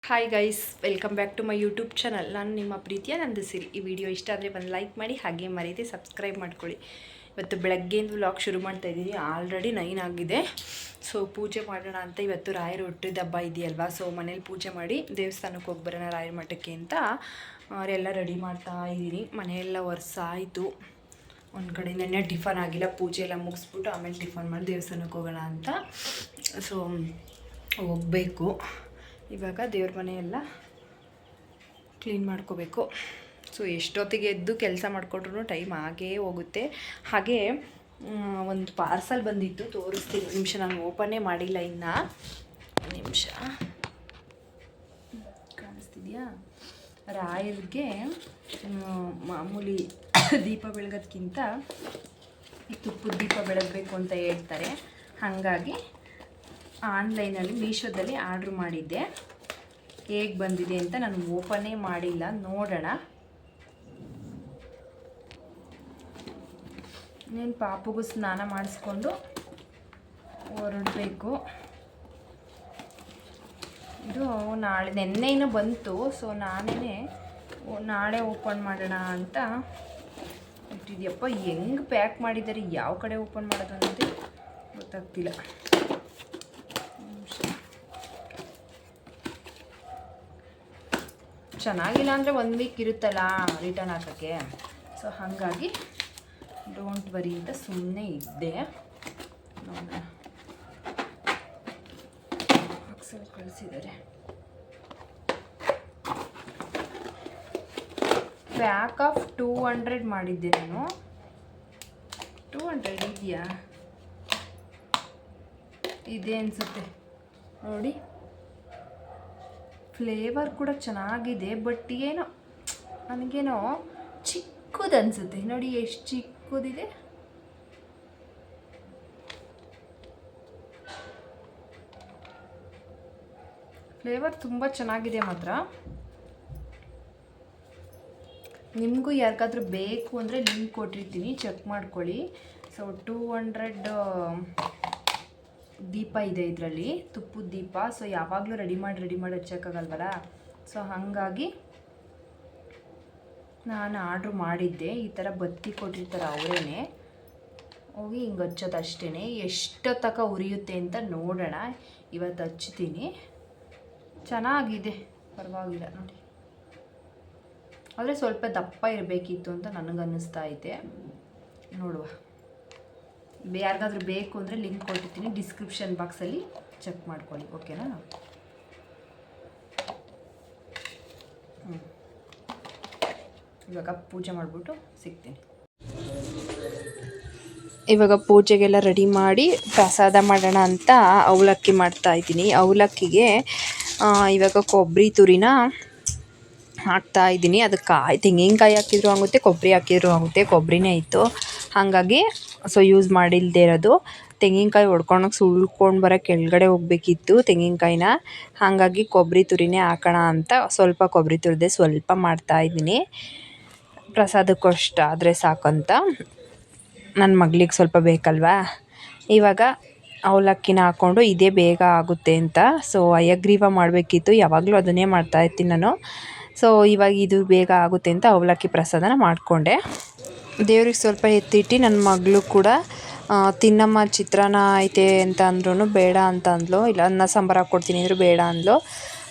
Hi guys, welcome back to my YouTube channel. ನಾನು ನಿಮ್ಮ ಪ್ರೀತಿಯ ನಂದಿಸಿರಿ. ಈ ವಿಡಿಯೋ ಇಷ್ಟ ಆದರೆ ಬಂದು ಲೈಕ್ ಮಾಡಿ, ಹಾಗೆ ಮರೀದೆ ಸಬ್ಸ್ಕ್ರೈಬ್ ಮಾಡ್ಕೊಳ್ಳಿ. ಇವತ್ತು ಬೆಳಗ್ಗೆಯಿಂದ ವ್ಲಾಗ್ ಶುರು ಮಾಡ್ತಾ ಇದ್ದೀನಿ. ಆಲ್ರೆಡಿ 9 ಆಗಿದೆ. ಸೊ ಪೂಜೆ ಮಾಡೋಣ ಅಂತ. ಇವತ್ತು ರಾಯರ ಹುಟ್ಟಿದ ಹಬ್ಬ ಇದೆಯಲ್ವಾ, ಸೊ ಮನೇಲಿ ಪೂಜೆ ಮಾಡಿ ದೇವಸ್ಥಾನಕ್ಕೆ ಹೋಗಿ ಬರೋಣ ರಾಯರ ಮಠಕ್ಕೆ ಅಂತ ಅವರೆಲ್ಲ ರೆಡಿ ಮಾಡ್ತಾ ಇದ್ದೀನಿ. ಮನೆಯೆಲ್ಲ ಆಯಿತು. ಒಂದು ಕಡೆ ನೆನ್ನೆ ಟಿಫನ್ ಆಗಿಲ್ಲ, ಪೂಜೆ ಎಲ್ಲ ಮುಗಿಸ್ಬಿಟ್ಟು ಆಮೇಲೆ ಟಿಫನ್ ಮಾಡಿ ದೇವಸ್ಥಾನಕ್ಕೆ ಹೋಗೋಣ ಅಂತ. ಸೊ ಹೋಗಬೇಕು. ಇವಾಗ ದೇವ್ರ ಮನೆಯೆಲ್ಲ ಕ್ಲೀನ್ ಮಾಡ್ಕೋಬೇಕು. ಸೊ ಎಷ್ಟೊತ್ತಿಗೆ ಎದ್ದು ಕೆಲಸ ಮಾಡಿಕೊಟ್ರು ಟೈಮ್ ಆಗೇ ಹೋಗುತ್ತೆ. ಹಾಗೆ ಒಂದು ಪಾರ್ಸಲ್ ಬಂದಿತ್ತು, ತೋರಿಸ್ತೀನಿ ನಿಮಿಷ. ನಾನು ಓಪನ್ನೇ ಮಾಡಿಲ್ಲ ಇನ್ನು. ನಿಮಿಷ ಕಾಣಿಸ್ತಿದೆಯಾ? ರಾಯರಿಗೆ ಮಾಮೂಲಿ ದೀಪ ಬೆಳಗೋದಕ್ಕಿಂತ ಈ ತುಪ್ಪದ ದೀಪ ಬೆಳಗಬೇಕು ಅಂತ ಹೇಳ್ತಾರೆ. ಹಾಗಾಗಿ ಆನ್ಲೈನಲ್ಲಿ ಮೀಶೋದಲ್ಲಿ ಆರ್ಡ್ರ್ ಮಾಡಿದ್ದೆ. ಹೇಗೆ ಬಂದಿದೆ ಅಂತ ನಾನು ಓಪನ್ನೇ ಮಾಡಿಲ್ಲ, ನೋಡೋಣ. ನೀನು ಪಾಪುಗೂ ಸ್ನಾನ ಮಾಡಿಸ್ಕೊಂಡು ಹೊರಡಬೇಕು. ಇದು ನೆನ್ನೆನೂ ಬಂತು. ಸೊ ನಾನೇ ನಾಳೆ ಓಪನ್ ಮಾಡೋಣ ಅಂತ ಇಟ್ಟಿದ್ಯಪ್ಪ. ಹೆಂಗೆ ಪ್ಯಾಕ್ ಮಾಡಿದ್ದಾರೆ, ಯಾವ ಕಡೆ ಓಪನ್ ಮಾಡೋದು ಅನ್ನೋದೇ ಗೊತ್ತಾಗ್ತಿಲ್ಲ. ಚೆನ್ನಾಗಿಲ್ಲ ಅಂದರೆ 1 ವೀಕ್ ಇರುತ್ತಲ್ಲ ರಿಟರ್ನ್ ಹಾಕೋಕ್ಕೆ. ಸೊ ಹಾಗಾಗಿ ಡೋಂಟ್ ವರಿ ಅಂತ ಸುಮ್ಮನೆ ಇದ್ದೆ. ನೋಡೋಣ, ಬಾಕ್ಸಲ್ಲಿ ಕಳಿಸಿದ್ದಾರೆ. ಪ್ಯಾಕ್ ಆಫ್ 200 ಮಾಡಿದ್ದೆ ನಾನು. 200 ಇದೆಯಾ? ಇದೆ ಅನಿಸುತ್ತೆ ನೋಡಿ. ಫ್ಲೇವರ್ ಕೂಡ ಚೆನ್ನಾಗಿದೆ, ಬಟ್ ಏನೋ ನನಗೇನೋ ಚಿಕ್ಕದು ಅನಿಸುತ್ತೆ. ನೋಡಿ ಎಷ್ಟು ಚಿಕ್ಕದಿದೆ. ಫ್ಲೇವರ್ ತುಂಬ ಚೆನ್ನಾಗಿದೆ ಮಾತ್ರ. ನಿಮಗೂ ಯಾರಿಗಾದ್ರೂ ಬೇಕು ಅಂದರೆ ಲಿಂಕ್ ಕೊಟ್ಟಿರ್ತೀನಿ, ಚೆಕ್ ಮಾಡ್ಕೊಳ್ಳಿ. ಸೊ 200 ದೀಪ ಇದೆ ಇದರಲ್ಲಿ, ತುಪ್ಪದ ದೀಪ. ಸೊ ಯಾವಾಗಲೂ ರೆಡಿ ಮಾಡಿ ಹಚ್ಚೋಕ್ಕಾಗಲ್ವಲ್ಲ. ಸೊ ಹಾಗಾಗಿ ನಾನು ಆರ್ಡ್ರ್ ಮಾಡಿದ್ದೆ. ಈ ಥರ ಬತ್ತಿ ಕೊಟ್ಟಿರ್ತಾರೆ ಅವರೇ, ಹೋಗಿ ಹಿಂಗೆ ಹಚ್ಚೋದು ಅಷ್ಟೇ. ಎಷ್ಟೊತ್ತಕ ಉರಿಯುತ್ತೆ ಅಂತ ನೋಡೋಣ. ಇವತ್ತು ಹಚ್ತೀನಿ. ಚೆನ್ನಾಗಿದೆ, ಪರವಾಗಿಲ್ಲ ನೋಡಿ. ಆದರೆ ಸ್ವಲ್ಪ ದಪ್ಪ ಇರಬೇಕಿತ್ತು ಅಂತ ನನಗನ್ನಿಸ್ತಾ ಐತೆ. ನೋಡುವ, ಯಾರಿಗಾದ್ರೂ ಬೇಕು ಅಂದರೆ ಲಿಂಕ್ ಕೊಟ್ಟಿರ್ತೀನಿ, ಡಿಸ್ಕ್ರಿಪ್ಷನ್ ಬಾಕ್ಸಲ್ಲಿ ಚೆಕ್ ಮಾಡ್ಕೊಳ್ಳಿ. ಓಕೆನಾ? ಇವಾಗ ಪೂಜೆ ಮಾಡಿಬಿಟ್ಟು ಸಿಗ್ತೀನಿ. ಇವಾಗ ಪೂಜೆಗೆಲ್ಲ ರೆಡಿ ಮಾಡಿ ಪ್ರಸಾದ ಮಾಡೋಣ ಅಂತ ಅವಲಕ್ಕಿ ಮಾಡ್ತಾಯಿದ್ದೀನಿ. ಅವಲಕ್ಕಿಗೆ ಇವಾಗ ಕೊಬ್ಬರಿ ತುರಿನ ಹಾಕ್ತಾಯಿದ್ದೀನಿ. ಅದಕ್ಕೆ ತೆಂಗಿನಕಾಯಿ ಹಾಕಿದ್ರು ಆಗುತ್ತೆ, ಕೊಬ್ಬರಿ ಹಾಕಿದ್ರು ಆಗುತ್ತೆ. ಕೊಬ್ಬರಿನೇ ಇತ್ತು, ಹಾಗಾಗಿ ಸೊ ಯೂಸ್ ಮಾಡಿಲ್ಲದೆ ಇರೋದು. ತೆಂಗಿನಕಾಯಿ ಹೊಡ್ಕೊಳಕ್ಕೆ ಸುಳ್ಕೊಂಡು ಬರೋಕ್ಕೆ ಕೆಳಗಡೆ ಹೋಗಬೇಕಿತ್ತು ತೆಂಗಿನಕಾಯಿನ. ಹಾಗಾಗಿ ಕೊಬ್ಬರಿ ತುರಿನೇ ಹಾಕೋಣ ಅಂತ ಸ್ವಲ್ಪ ಕೊಬ್ಬರಿ ತುರಿದೆ, ಸ್ವಲ್ಪ ಮಾಡ್ತಾಯಿದ್ದೀನಿ. ಪ್ರಸಾದಕ್ಕಷ್ಟು ಆದರೆ ಸಾಕಂತ. ನನ್ನ ಮಗಳಿಗೆ ಸ್ವಲ್ಪ ಬೇಕಲ್ವಾ. ಇವಾಗ ಅವಲಕ್ಕಿನ ಹಾಕ್ಕೊಂಡು ಇದೇ ಬೇಗ ಆಗುತ್ತೆ ಅಂತ ಸೊ ಹಯಗ್ರೀವ ಮಾಡಬೇಕಿತ್ತು. ಯಾವಾಗಲೂ ಅದನ್ನೇ ಮಾಡ್ತಾಯಿರ್ತೀನಿ ನಾನು. ಸೊ ಇವಾಗ ಇದು ಬೇಗ ಆಗುತ್ತೆ ಅಂತ ಅವಲಕ್ಕಿ ಪ್ರಸಾದನ ಮಾಡಿಕೊಂಡೆ. ದೇವ್ರಿಗೆ ಸ್ವಲ್ಪ ಎತ್ತಿಟ್ಟು ನನ್ನ ಮಗಳು ಕೂಡ ತಿನ್ನಮ್ಮ ಚಿತ್ರಾನ್ನ ಐತೆ ಅಂತ ಅಂದ್ರೂ ಬೇಡ ಅಂತ ಅಂದ್ಲು. ಇಲ್ಲ ಅನ್ನ ಸಾಂಬಾರು ಹಾಕ್ಕೊಡ್ತೀನಿ ಅಂದರು ಬೇಡ ಅಂದ್ಲು.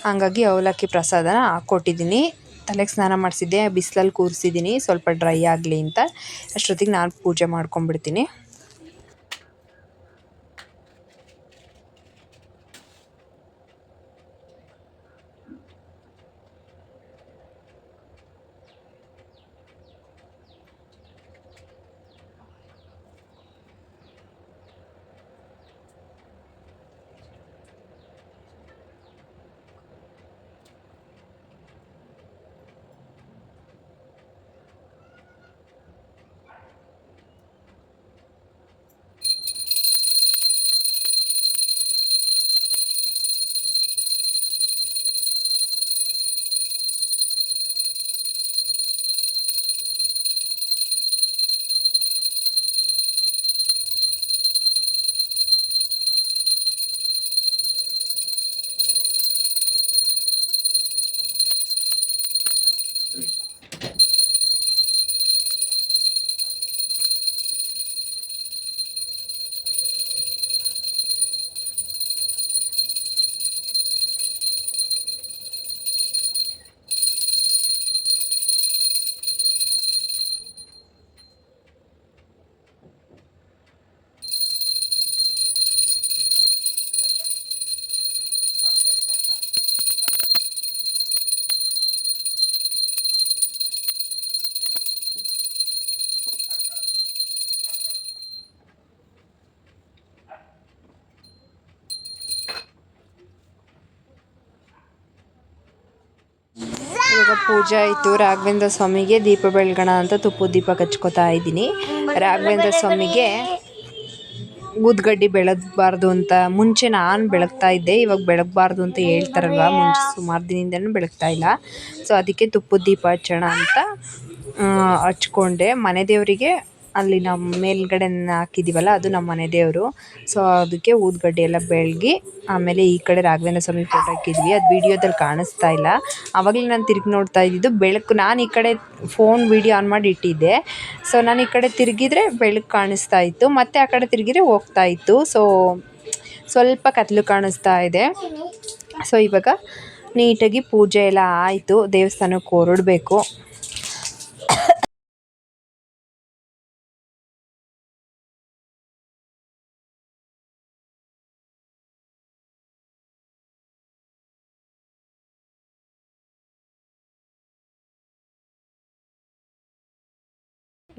ಹಾಗಾಗಿ ಅವಲಕ್ಕಿ ಪ್ರಸಾದನ ಹಾಕ್ಕೊಟ್ಟಿದ್ದೀನಿ. ತಲೆಗೆ ಸ್ನಾನ ಮಾಡಿಸಿದ್ದೆ, ಬಿಸಿಲಲ್ಲಿ ಕೂರಿಸಿದ್ದೀನಿ ಸ್ವಲ್ಪ ಡ್ರೈ ಆಗಲಿ ಅಂತ. ಅಷ್ಟೊತ್ತಿಗೆ ನಾನು ಪೂಜೆ ಮಾಡ್ಕೊಂಡ್ಬಿಡ್ತೀನಿ. ಇವಾಗ ಪೂಜೆ ಆಯಿತು. ರಾಘವೇಂದ್ರ ಸ್ವಾಮಿಗೆ ದೀಪ ಬೆಳಗೋಣ ಅಂತ ತುಪ್ಪದ ದೀಪ ಹಚ್ಕೋತಾ ಇದ್ದೀನಿ. ರಾಘವೇಂದ್ರ ಸ್ವಾಮಿಗೆ ಊದ್ಗಡ್ಡಿ ಬೆಳಗಬಾರ್ದು ಅಂತ ಮುಂಚೆ ನಾನು ಬೆಳಗ್ತಾ ಇದ್ದೆ, ಇವಾಗ ಬೆಳಗಬಾರ್ದು ಅಂತ ಹೇಳ್ತಾರಲ್ವ, ಮುಂಚೆ ಸುಮಾರು ದಿನದಿಂದನೂ ಬೆಳಗ್ತಾ ಇಲ್ಲ. ಸೊ ಅದಕ್ಕೆ ತುಪ್ಪದ ದೀಪ ಹಚ್ಚೋಣ ಅಂತ ಹಚ್ಕೊಂಡೆ. ಮನೆ ದೇವರಿಗೆ ಅಲ್ಲಿ ನಮ್ಮ ಮೇಲ್ಗಡೆ ಹಾಕಿದ್ದೀವಲ್ಲ, ಅದು ನಮ್ಮ ಮನೆ ದೇವರು. ಸೊ ಅದಕ್ಕೆ ಊದ್ಗಡ್ಡೆ ಎಲ್ಲ ಬೆಳಗಿ ಆಮೇಲೆ ಈ ಕಡೆ ರಾಘವೇಂದ್ರ ಸ್ವಾಮಿ ಫೋಟೋ ಹಾಕಿದ್ವಿ. ಅದು ವೀಡಿಯೋದಲ್ಲಿ ಕಾಣಿಸ್ತಾ ಇಲ್ಲ. ಆವಾಗಲೇ ನಾನು ತಿರುಗಿ ನೋಡ್ತಾ ಇದ್ದಿದ್ದು ಬೆಳಕು. ನಾನು ಈ ಕಡೆ ಫೋನ್ ವೀಡಿಯೋ ಆನ್ ಮಾಡಿ ಇಟ್ಟಿದ್ದೆ. ಸೊ ನಾನು ಈ ಕಡೆ ತಿರುಗಿದ್ರೆ ಬೆಳಕು ಕಾಣಿಸ್ತಾ ಇತ್ತು, ಮತ್ತು ಆ ಕಡೆ ತಿರುಗಿದ್ರೆ ಹೋಗ್ತಾ ಇತ್ತು. ಸೊ ಸ್ವಲ್ಪ ಕತ್ಲು ಕಾಣಿಸ್ತಾ ಇದೆ. ಸೊ ಇವಾಗ ನೀಟಾಗಿ ಪೂಜೆ ಎಲ್ಲ ಆಯಿತು. ದೇವಸ್ಥಾನಕ್ಕೆ ಹೊರಡಬೇಕು.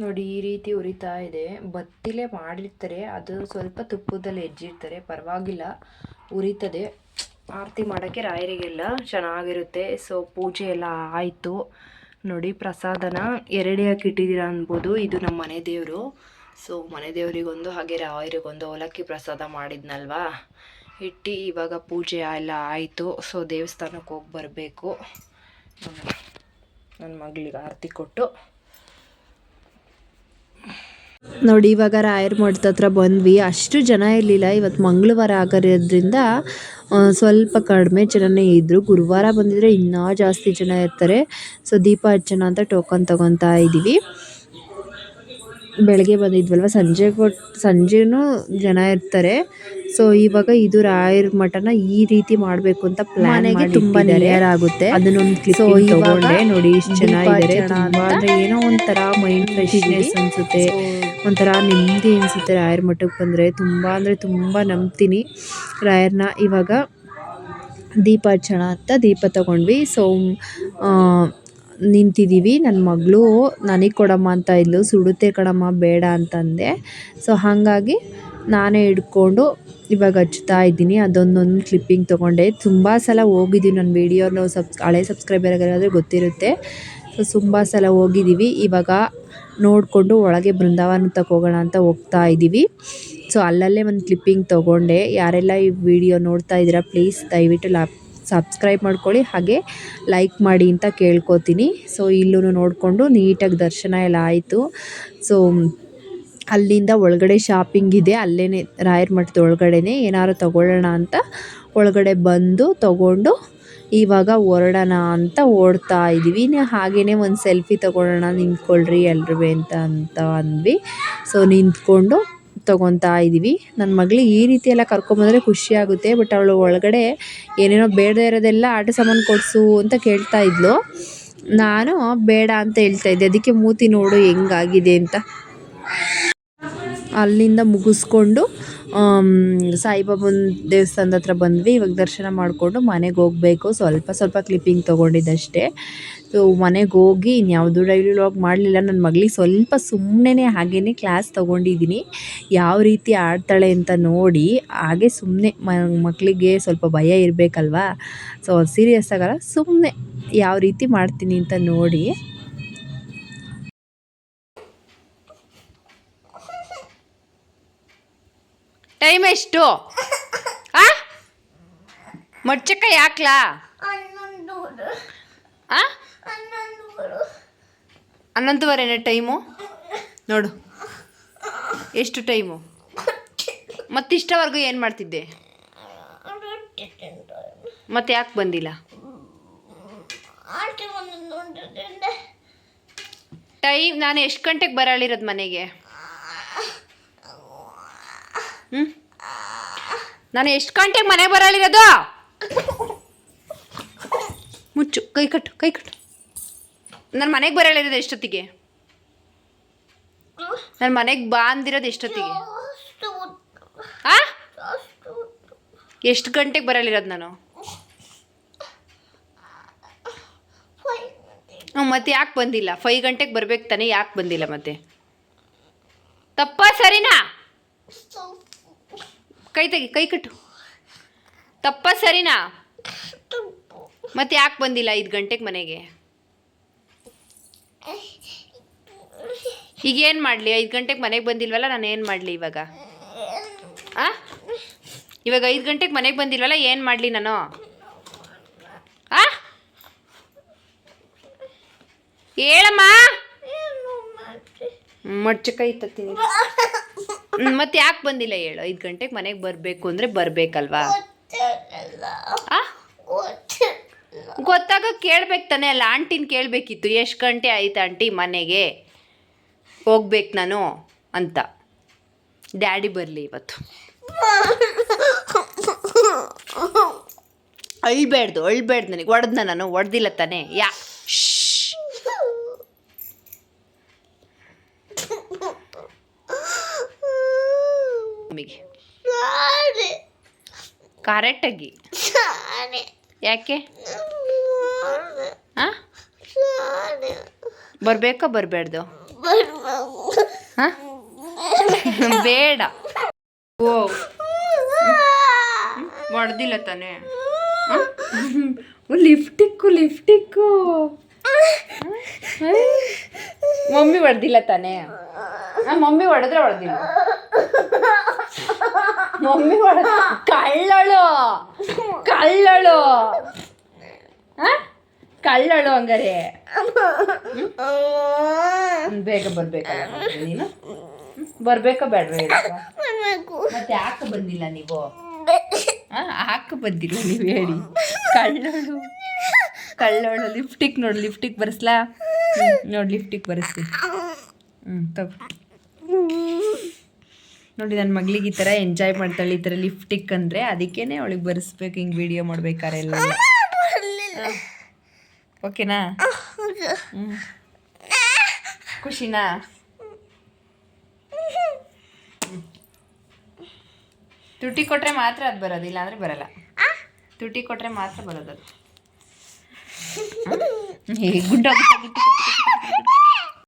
ನೋಡಿ ಈ ರೀತಿ ಉರಿತಾ ಇದೆ. ಬತ್ತಿಲೇ ಮಾಡಿರ್ತಾರೆ, ಅದು ಸ್ವಲ್ಪ ತುಪ್ಪದಲ್ಲಿ ಹೆಜ್ಜಿರ್ತಾರೆ, ಪರವಾಗಿಲ್ಲ, ಉರಿತದೆ. ಆರತಿ ಮಾಡೋಕ್ಕೆ ರಾಯರಿಗೆಲ್ಲ ಚೆನ್ನಾಗಿರುತ್ತೆ. ಸೊ ಪೂಜೆ ಎಲ್ಲ ಆಯಿತು. ನೋಡಿ ಪ್ರಸಾದನ ಎರಡೇ ಹಾಕಿಟ್ಟಿದ್ದೀರಾ ಅನ್ಬೋದು. ಇದು ನಮ್ಮ ಮನೆ ದೇವರು. ಸೊ ಮನೆ ದೇವರಿಗೊಂದು, ಹಾಗೆ ರಾಯರಿಗೊಂದು ಅವಲಕ್ಕಿ ಪ್ರಸಾದ ಮಾಡಿದ್ನಲ್ವಾ ಇಟ್ಟು ಇವಾಗ ಪೂಜೆ ಎಲ್ಲ ಆಯಿತು. ಸೊ ದೇವಸ್ಥಾನಕ್ಕೆ ಹೋಗಿ ಬರಬೇಕು. ನನ್ನ ಮಗಳಿಗೆ ಆರತಿ ಕೊಟ್ಟು ನೋಡಿ ಇವಾಗ ರಾಯರ ಮಠದ ಹತ್ರ ಬಂದ್ವಿ. ಅಷ್ಟು ಜನ ಇರಲಿಲ್ಲ, ಇವತ್ತು ಮಂಗಳವಾರ ಆಗಿರೋದ್ರಿಂದ ಸ್ವಲ್ಪ ಕಡಿಮೆ ಜನನೇ ಇದ್ದರು. ಗುರುವಾರ ಬಂದಿದ್ರೆ ಇನ್ನೂ ಜಾಸ್ತಿ ಜನ ಇರ್ತಾರೆ. ಸೊ ದೀಪ ಹಚ್ಚೋಣ ಅಂತ ಟೋಕನ್ ತೊಗೊತಾ ಇದ್ದೀವಿ. ಬೆಳಗ್ಗೆ ಬಂದಿದ್ವಲ್ವ, ಸಂಜೆನೂ ಜನ ಇರ್ತಾರೆ. ಸೊ ಇವಾಗ ಇದು ರಾಯರ ಮಠನ ಈ ರೀತಿ ಮಾಡಬೇಕು ಅಂತ ಪ್ಲಾನ್ ಮಾಡಿ ತುಂಬಾ ನಿಯರ್ ಆಗುತ್ತೆ. ಅದನ್ನೊಂದು ಕ್ಲಿಪ್ ತಗೊಂಡೆ. ನೋಡಿ ಇಷ್ಟು ಜನ ಇದ್ದಾರೆ. ತುಂಬಾ ಅಂದರೆ ಏನೋ ಒಂಥರ ಮೈಂಡ್ ಫ್ರೆಶ್ನೆಸ್ ಅನಿಸುತ್ತೆ, ಒಂಥರ ನೆಮ್ಮದಿ ಅನಿಸುತ್ತೆ ರಾಯರ ಮಠಕ್ಕೆ ಬಂದರೆ. ತುಂಬ ಅಂದರೆ ತುಂಬ ನಂಬ್ತೀನಿ ರಾಯರನ್ನ. ಇವಾಗ ದೀಪ ಹಚ್ಚೋಣ ಅಂತ ದೀಪ ತಗೊಂಡ್ವಿ. ಸೊ ನಿಂತಿದ್ದೀವಿ. ನನ್ನ ಮಗಳು ನನಗೆ ಕೊಡಮ್ಮ ಅಂತ ಇದ್ಲು, ಸುಡುತ್ತೆ ಕಣಮ್ಮ ಬೇಡ ಅಂತಂದೆ. ಸೊ ಹಾಗಾಗಿ ನಾನೇ ಹಿಡ್ಕೊಂಡು ಇವಾಗ ಹಚ್ತಾ ಇದ್ದೀನಿ. ಅದೊಂದೊಂದು ಕ್ಲಿಪ್ಪಿಂಗ್ ತೊಗೊಂಡೆ. ತುಂಬ ಸಲ ಹೋಗಿದ್ದೀವಿ ನನ್ನ ವೀಡಿಯೋನ ಹಳೆ ಸಬ್ಸ್ಕ್ರೈಬರ್ಗಾದರೆ ಗೊತ್ತಿರುತ್ತೆ. ಸೊ ತುಂಬ ಸಲ ಹೋಗಿದ್ದೀವಿ. ಇವಾಗ ನೋಡಿಕೊಂಡು ಒಳಗೆ ಬೃಂದಾವನಕ್ಕೆ ಹೋಗೋಣ ಅಂತ ಹೋಗ್ತಾ ಇದ್ದೀವಿ. ಸೊ ಅಲ್ಲಲ್ಲೇ ಒಂದು ಕ್ಲಿಪ್ಪಿಂಗ್ ತೊಗೊಂಡೆ. ಯಾರೆಲ್ಲ ಈ ವಿಡಿಯೋ ನೋಡ್ತಾ ಇದ್ದೀರಾ ಪ್ಲೀಸ್ ದಯವಿಟ್ಟು ಸಬ್ಸ್ಕ್ರೈಬ್ ಮಾಡ್ಕೊಳ್ಳಿ, ಹಾಗೆ ಲೈಕ್ ಮಾಡಿ ಅಂತ ಕೇಳ್ಕೊತೀನಿ. ಸೊ ಇಲ್ಲೂ ನೋಡಿಕೊಂಡು ನೀಟಾಗಿ ದರ್ಶನ ಎಲ್ಲ ಆಯಿತು. ಸೊ ಅಲ್ಲಿಂದ ಒಳಗಡೆ ಶಾಪಿಂಗ್ ಇದೆ, ಅಲ್ಲೇ ರಾಯರ ಮಠದ ಒಳಗಡೆನೇ ಏನಾದ್ರು ತೊಗೊಳ್ಳೋಣ ಅಂತ ಒಳಗಡೆ ಬಂದು ತೊಗೊಂಡು ಇವಾಗ ಹೊರಡೋಣ ಅಂತ ಓಡ್ತಾ ಇದ್ದೀವಿ. ಹಾಗೆಯೇ ಒಂದು ಸೆಲ್ಫಿ ತೊಗೊಳ್ಳೋಣ ನಿಂತ್ಕೊಳ್ರಿ ಎಲ್ರೂ ಅಂತ ಅಂದ್ವಿ. ಸೊ ನಿಂತ್ಕೊಂಡು ತೊಗೊತಾ ಇದ್ದೀವಿ. ನನ್ನ ಮಗಳಿಗೆ ಈ ರೀತಿ ಎಲ್ಲ ಕರ್ಕೊಂಬಂದರೆ ಖುಷಿಯಾಗುತ್ತೆ. ಬಟ್ ಅವಳು ಒಳಗಡೆ ಏನೇನೋ ಬೇಡದೇ ಇರೋದೆಲ್ಲ ಆಟ ಸಾಮಾನು ಕೊಡಿಸು ಅಂತ ಕೇಳ್ತಾ ಇದ್ಲು. ನಾನು ಬೇಡ ಅಂತ ಹೇಳ್ತಾ ಇದ್ದೆ. ಅದಕ್ಕೆ ಮೂತಿ ನೋಡು ಹೆಂಗಾಗಿದೆ ಅಂತ. ಅಲ್ಲಿಂದ ಮುಗಿಸ್ಕೊಂಡು ಸಾಯಿಬಾಬನ ದೇವಸ್ಥಾನದ ಹತ್ರ ಬಂದ್ವಿ. ಇವಾಗ ದರ್ಶನ ಮಾಡಿಕೊಂಡು ಮನೆಗೆ ಹೋಗಬೇಕು. ಸ್ವಲ್ಪ ಕ್ಲಿಪ್ಪಿಂಗ್ ತೊಗೊಂಡಿದ್ದಷ್ಟೇ. ಸೊ ಮನೆಗೆ ಹೋಗಿ ಇನ್ಯಾವುದು ಡೈಲಿ ವ್ಲಾಗ್ ಮಾಡಲಿಲ್ಲ. ನನ್ನ ಮಗಳಿಗೆ ಸ್ವಲ್ಪ ಸುಮ್ಮನೆ ಹಾಗೇ ಕ್ಲಾಸ್ ತೊಗೊಂಡಿದ್ದೀನಿ, ಯಾವ ರೀತಿ ಆಡ್ತಾಳೆ ಅಂತ ನೋಡಿ. ಹಾಗೆ ಸುಮ್ಮನೆ ಮಕ್ಕಳಿಗೆ ಸ್ವಲ್ಪ ಭಯ ಇರಬೇಕಲ್ವಾ. ಸೊ ಸೀರಿಯಸ್ ಆಗಲ್ಲ, ಸುಮ್ಮನೆ ಯಾವ ರೀತಿ ಮಾಡ್ತೀನಿ ಅಂತ ನೋಡಿ. ಟೈಮ್ ಎಷ್ಟು? ಮೊಚ್ಚಕ್ಕ ಯಾಕ್ಲಾ? 11:30 ಟೈಮು. ನೋಡು ಎಷ್ಟು ಟೈಮು. ಮತ್ತಿಷ್ಟವರೆಗೂ ಏನು ಮಾಡ್ತಿದ್ದೆ? ಮತ್ತೆ ಯಾಕೆ ಬಂದಿಲ್ಲ? ಟೈಮ್ ನಾನು ಎಷ್ಟು ಗಂಟೆಗೆ ಬರಲಿರೋದು ಮನೆಗೆ? ನಾನು ಎಷ್ಟು ಗಂಟೆಗೆ ಮನೆಗೆ ಬರಲಿರೋದು? ಮುಚ್ಚು, ಕೈ ಕಟ್ಟು. ನಾನು ಮನೆಗೆ ಬರಲಿರೋದು ಎಷ್ಟೊತ್ತಿಗೆ? ನಾನು ಮನೆಗೆ ಬಾ ಅಂದಿರೋದು ಎಷ್ಟೊತ್ತಿಗೆ? ಎಷ್ಟು ಗಂಟೆಗೆ ಬರಲಿರೋದು ನಾನು? ಮತ್ತೆ ಯಾಕೆ ಬಂದಿಲ್ಲ? 5 ಗಂಟೆಗೆ ಬರ್ಬೇಕು ತಾನೆ, ಯಾಕೆ ಬಂದಿಲ್ಲ ಮತ್ತೆ? ತಪ್ಪ ಸರಿನಾ? ಕೈ ಕಟ್ಟು. ತಪ್ಪ ಸರಿನಾ? ಮತ್ತೆ ಯಾಕೆ ಬಂದಿಲ್ಲ 5 ಗಂಟೆಗೆ ಮನೆಗೆ? ಈಗ ಏನು ಮಾಡಲಿ? 5 ಗಂಟೆಗೆ ಮನೆಗೆ ಬಂದಿಲ್ವಲ್ಲ, ನಾನು ಏನು ಮಾಡಲಿ ಇವಾಗ? ಇವಾಗ 5 ಗಂಟೆಗೆ ಮನೆಗೆ ಬಂದಿಲ್ವಲ್ಲ, ಏನು ಮಾಡಲಿ ನಾನು? ಹೇಳಮ್ಮ. ಮಡ್ಚಕೈ ತತ್ತೀನಿ. ಮತ್ತೆ ಯಾಕೆ ಬಂದಿಲ್ಲ ಹೇಳು? 5 ಗಂಟೆಗೆ ಮನೆಗೆ ಬರಬೇಕು ಅಂದರೆ ಬರಬೇಕಲ್ವಾ? ಗೊತ್ತಾಗ ಕೇಳ್ಬೇಕು ತಾನೇ. ಅಲ್ಲ ಆಂಟಿನ ಕೇಳಬೇಕಿತ್ತು, ಎಷ್ಟು ಗಂಟೆ ಆಯ್ತು ಆಂಟಿ ಮನೆಗೆ ಹೋಗ್ಬೇಕು ನಾನು ಅಂತ. ಡ್ಯಾಡಿ ಬರಲಿ ಇವತ್ತು. ಅಳ್ಬೇಡ್ದು ನನಗೆ. ಹೊಡೆದ್ನ ನಾನು? ಹೊಡೆದಿಲ್ಲ ತಾನೇ. ಮಮ್ಮಿಗೆ ಕರೆಕ್ಟಾಗಿ ಯಾಕೆ? ಬರಬೇಕಾ ಬರಬೇಡ್ದು? ಬೇಡ. ಓ ಹೊಡೆದಿಲ್ಲ ತಾನೇ? ಲಿಫ್ಟಿಕ್ಕು ಮಮ್ಮಿ ಹೊಡೆದಿಲ್ಲ ತಾನೇ? ಮಮ್ಮಿ ಹೊಡೆದ್ರೆ ಹೊಡೆದಿಲ್ಲ. ಮಮ್ಮಿ ಹೊಡೆದ ಕಳ್ಳಳು ಹಂಗಾರೆ. ಬೇಗ ಬರ್ಬೇಕಲ್ಲ ನೀನು? ಬರ್ಬೇಕಾ ಬೇಡ್ರಿ? ಮತ್ತೆ ಯಾಕೆ ಬಂದಿಲ್ಲ ನೀವು? ಯಾಕೆ ಬಂದಿಲ್ಲ ನೀವು ಹೇಳಿ? ಕಳ್ಳಳು ಲಿಫ್ಟಿಕ್ ನೋಡಿ. ಲಿಫ್ಟಿಕ್ ಬರೆಸ್ಲಾ? ನೋಡಿ ಲಿಫ್ಟಿಕ್ ಬರೆಸ್ತೀನಿ. ನೋಡಿ, ನನ್ನ ಮಗಳಿಗೆ ಈ ಥರ ಎಂಜಾಯ್ ಮಾಡ್ತಾಳೆ, ಈ ಥರ ಲಿಫ್ಟಿಕ್ ಅಂದರೆ. ಅದಕ್ಕೇನೆ ಅವಳಿಗೆ ಬರೆಸ್ಬೇಕು, ಹಿಂಗೆ ವಿಡಿಯೋ ಮಾಡ್ಬೇಕಾರೆ ಎಲ್ಲ. ಓಕೆನಾ? ಖುಷಿನಾ? ತುಟಿ ಕೊಟ್ಟರೆ ಮಾತ್ರ ಅದು ಬರೋದು, ಇಲ್ಲಾಂದರೆ ಬರಲ್ಲ. ತುಟಿ ಕೊಟ್ಟರೆ ಮಾತ್ರ ಬರೋದು ಅದು. ಗುಡ್ಡ